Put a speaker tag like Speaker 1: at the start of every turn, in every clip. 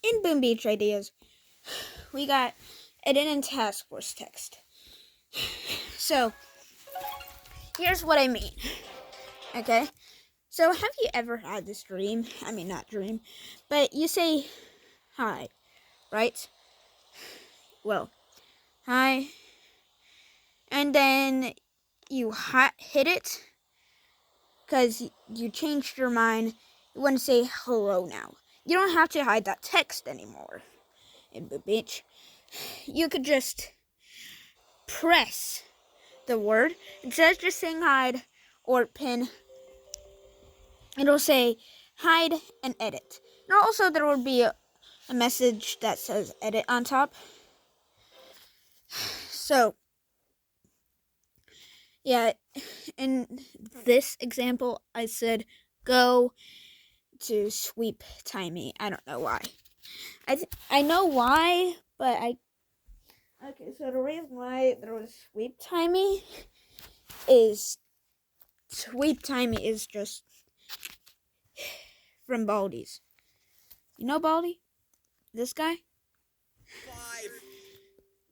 Speaker 1: in Boom Beach Ideas, we got edit and task force text. So, here's what I mean. Okay? So, have you ever had this dream? I mean, not dream, but you say hi, right? Well, hi. And then you hit it because you changed your mind. You want to say hello now. You don't have to hide that text anymore in Boom Beach. You could just press the word. Instead of just saying hide or pin, it'll say hide and edit. And also there will be a message that says edit on top. So, yeah, in this example, I said go to sweep timey. I don't know why. I know why, but okay, so the reason why there was sweep timey is just from Baldi's. You know Baldi? This guy?
Speaker 2: 5.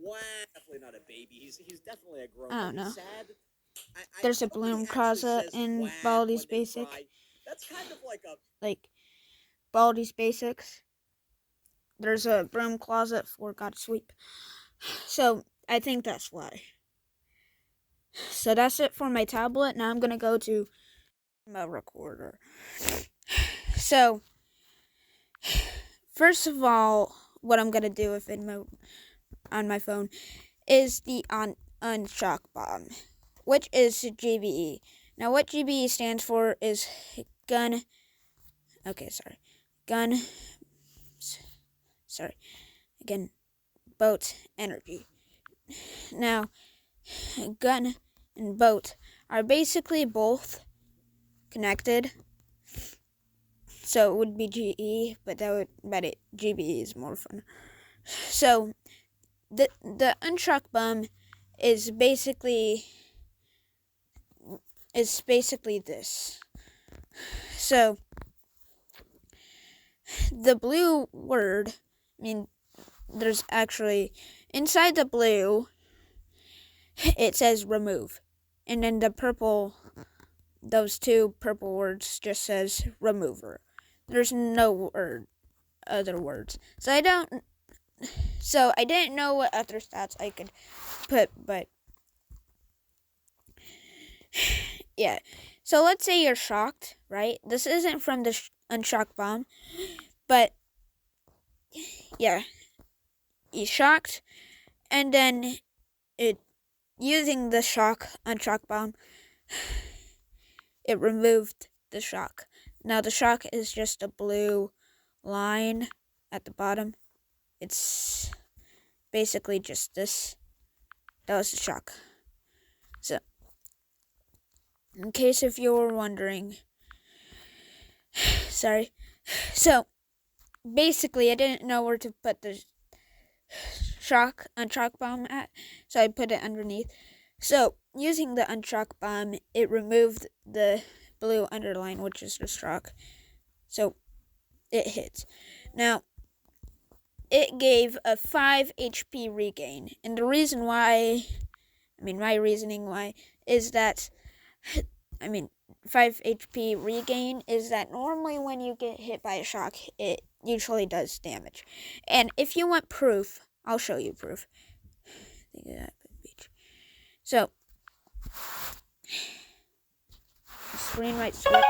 Speaker 2: Wow. Definitely not a baby. He's definitely a grown
Speaker 1: I don't know.
Speaker 2: Sad.
Speaker 1: There's a bloom closet in Baldi's Basic.
Speaker 2: That's kind of
Speaker 1: like Baldi's Basics. There's a broom closet for God Sweep. So I think that's why. So that's it for my tablet. Now I'm gonna go to my recorder. So first of all, what I'm gonna do with Venmo on my phone is the Unshock Bomb, which is GBE. Now what GBE stands for is gun. Okay, sorry. Gun. Sorry. Again, boat energy. Now, gun and boat are basically both connected. So it would be GE, but GBE is more fun. So the Unshock Bomb is basically this. So the blue word, there's actually inside the blue it says remove, and then the purple, those two purple words just says remover. There's no other words. So I didn't know what other stats I could put, but yeah. So let's say you're shocked, right? This isn't from the Unshock Bomb, but yeah, you're shocked, and then using the Unshock Bomb, it removed the shock. Now the shock is just a blue line at the bottom. It's basically just this. That was the shock. So, in case if you were wondering, sorry. So, basically, I didn't know where to put the Unshock Bomb at, so I put it underneath. So, using the Unshock Bomb, it removed the blue underline, which is the shock. So, it hits. Now, it gave a 5 HP regain. And the reason why, my reasoning why, is that, 5 HP regain is that normally when you get hit by a shock, it usually does damage. And if you want proof, I'll show you proof. So, screen right switch.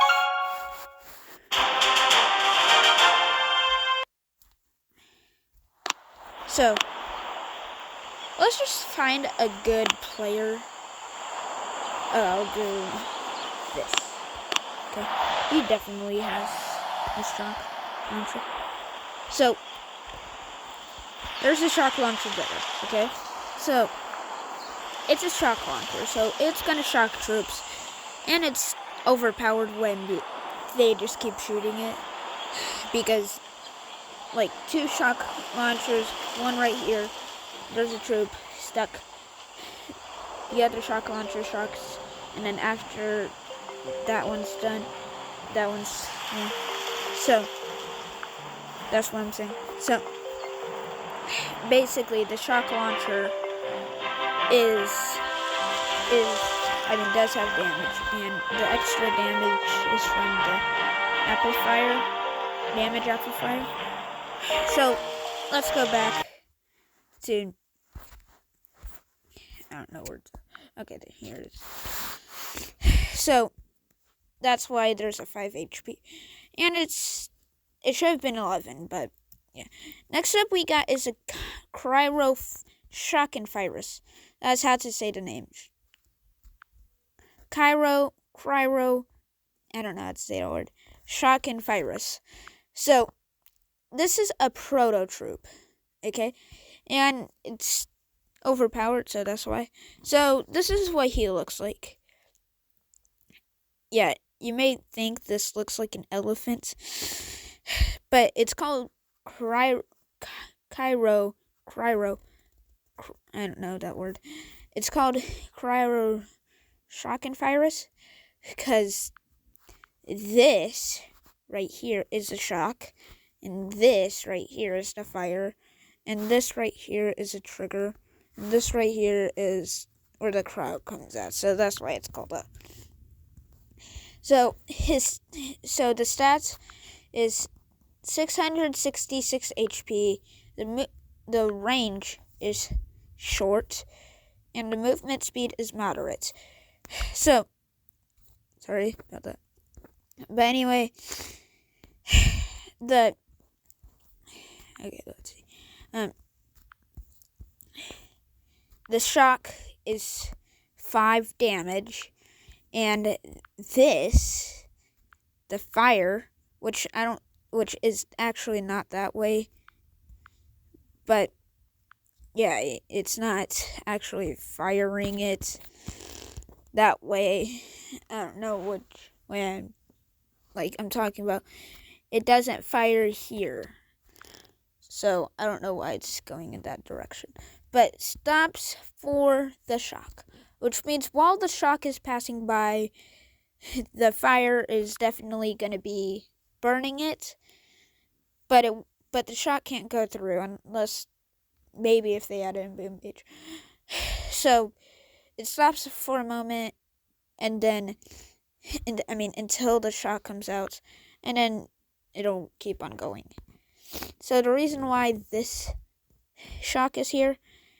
Speaker 1: So, let's just find a good player. I'll do this. Okay. He definitely has a shock launcher. So, there's a shock launcher there, okay? So, it's a shock launcher, so it's gonna shock troops, and it's overpowered when they just keep shooting it, because, 2 shock launchers, one right here, there's a troop stuck, the other shock launcher shocks, and then after that one's done, that one's, so, That's what I'm saying. So basically, the shock launcher does have damage, and the extra damage is from the damage amplifier. So let's go back to, I don't know where okay, here it is. So that's why there's a 5 HP, and it should have been 11, but yeah. Next up we got is a Cryo Shockenvirus. That's how to say the name. Cryo, I don't know how to say the word. Shockenvirus. So this is a prototroop, okay? And it's overpowered, so that's why. So this is what he looks like. Yeah, you may think this looks like an elephant, but it's called Cryo. I don't know that word. It's called Cryo Shockenvirus because this right here is a shock, and this right here is the fire, and this right here is a trigger, and this right here is where the crowd comes at. So that's why it's called that. So the stats is 666 HP. The range is short, and the movement speed is moderate. So, sorry about that. But anyway, let's see. The shock is 5 damage, and the fire, which is actually not that way, but yeah, it's not actually firing it that way. I don't know which way I'm talking about. It doesn't fire here, so I don't know why it's going in that direction. But stops for the shock, which means while the shock is passing by, the fire is definitely going to be burning it, but the shock can't go through unless maybe if they add in boom page. So it stops for a moment, and then until the shock comes out, and then it'll keep on going. So the reason why this shock is here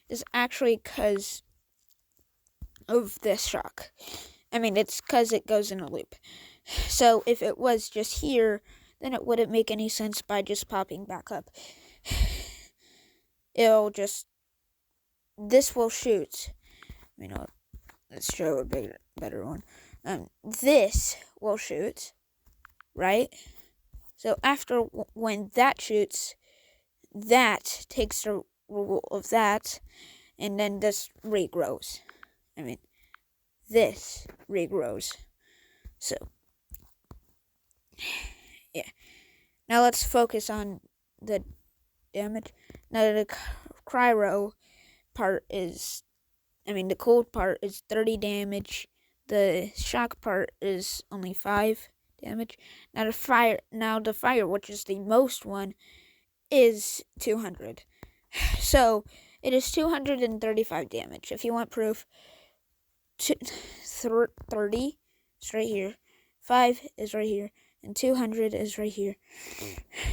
Speaker 1: is actually because of this shock. It's because it goes in a loop. So if it was just here, then it wouldn't make any sense by just popping back up. This will shoot. Let's show a better one. This will shoot, right? So after when that shoots, that takes the rule of that, and then this regrows. This regrows. So, yeah. Now let's focus on the damage. Now the cryo part is, the cold part is 30 damage. The shock part is only 5 damage. Now the fire, which is the most one, is 200. So it is 235 damage. If you want proof, 30 is right here, 5 is right here, and 200 is right here.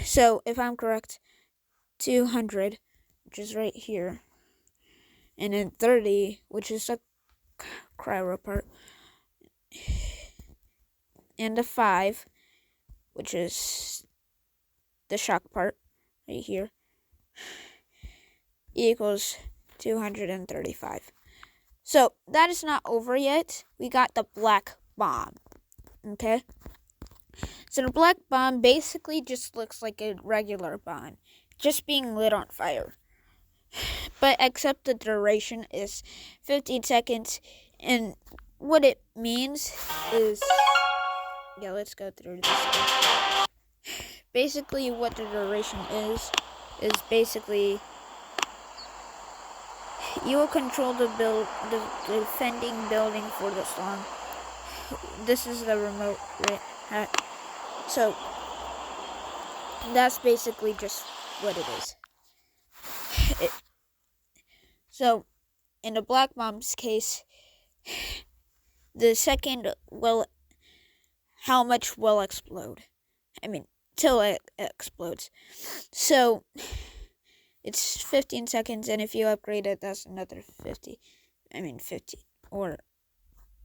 Speaker 1: So if I'm correct, 200, which is right here, and then 30, which is the cryo part, and the 5, which is the shock part right here, equals 235. So that is not over yet. We got the black bomb. Okay? So the black bomb basically just looks like a regular bomb, just being lit on fire. But except the duration is 15 seconds, and what it means is, let's go through this. Basically, what the duration is basically you will control the defending building for this long. This is the remote, right? So That's basically just what it is. So, in the black bomb's case, the second will, how much will explode? I mean, till it explodes. So, it's 15 seconds, and if you upgrade it, that's another 50, or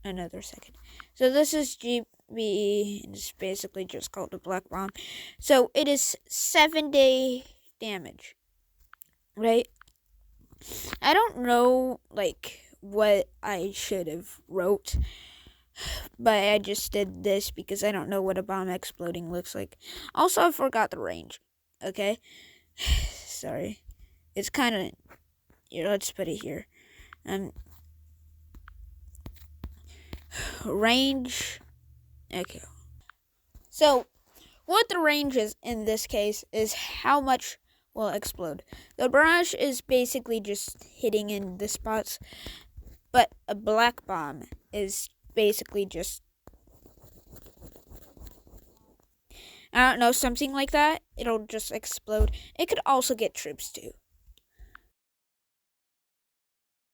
Speaker 1: another second. So this is GBE, and it's basically just called a black bomb. So it is 7-day damage, right? I don't know, like, what I should have wrote, but I just did this because I don't know what a bomb exploding looks like. Also, I forgot the range, okay? Sorry. It's kind of, here, let's put it here. Range, okay. So, what the range is in this case is how much will explode. The barrage is basically just hitting in the spots, but a black bomb is basically just, I don't know, something like that. It'll just explode. It could also get troops too.